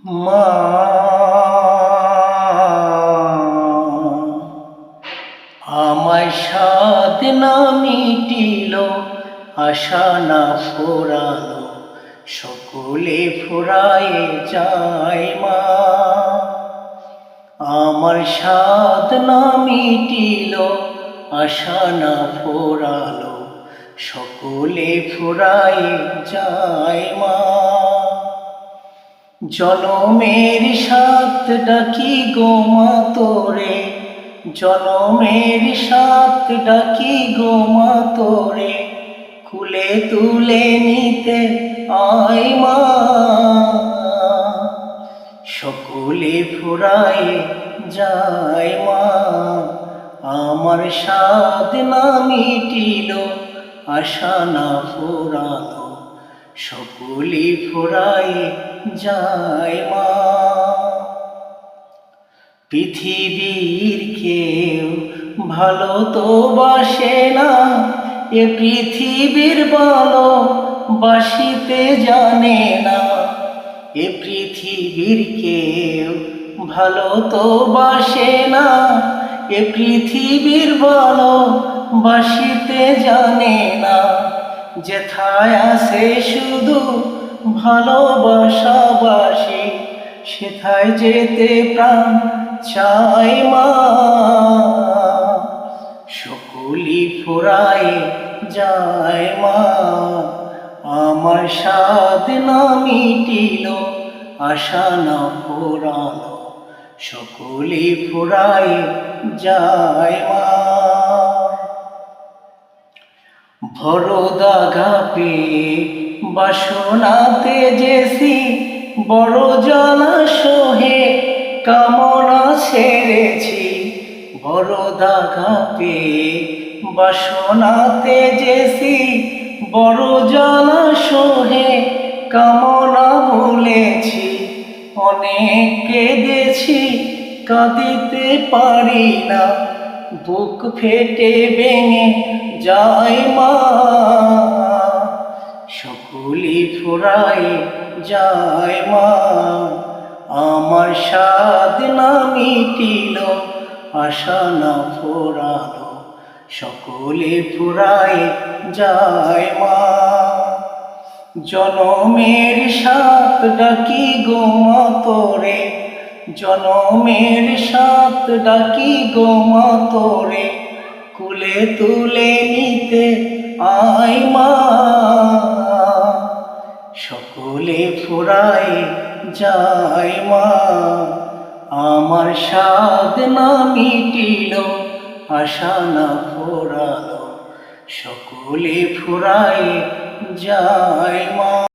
মা, আমায় সাধ না মিটিল, আশা না ফোরালো, সকলে ফুরায়ে যায় মা। আমার সাধ না মিটিল, আশা না ফোরালো, সকলে ফুরায়ে যায় মা। জনমের সাথ ডাকি গো মা তোরে, জনমের সাথ ডাকি গো মা তোরে, কুলে তুলে নিতে আয় মা। সকলে ফুরায়ে যায় মা, আমার সাধ না মিটিল, আশা না ফুরালো, সকলে ফুরায়ে যায় মা। পৃথিবীর কেউ ভালো তো বাসে না, এ পৃথিবীর ভালো বাসিতে জানে না। এ পৃথিবীর কেউ ভালো তো বাসে না, এ পৃথিবীর ভালো বাসিতে জানে না। যেথায় আছে শুধু ভালোবাসাবাসি, সেথায় যেতে প্রাণ চায় মা। সকলি ফুরায়ে যায় মা, আমার সাধ না মিটিল, আশা না ফুরালো, সকলে ফুরায়ে যায় মা। বড় দাগা পেয়ে বাসনাতে যেছি, বড় জ্বালা সহে কামনা ছেড়েছি। বড় দাগা পেয়ে বাসনাতে যেছি, বড় জ্বালা সহে কামনা ভুলেছি। অনেক কেঁদেছি, কাঁদিতে পারি না, বুক ফেটে ভেঙে যায় মা। সকলে ফুরায়ে যায় মা, আমার সাধ না মিটিল, আশা না ফুরালো, সকলে ফুরায়ে যায় মা। জনমের সাথ ডাকি গো মা তোরে, জনমের সাথ ডাকি গো মা তোরে, কুলে তুলে নিতে আয় মা। সকলে ফুরায়ে যায় মা, আমার সাধ না মিটিল, আশা না ফুরালো, সকলে ফুরায়ে যায় মা।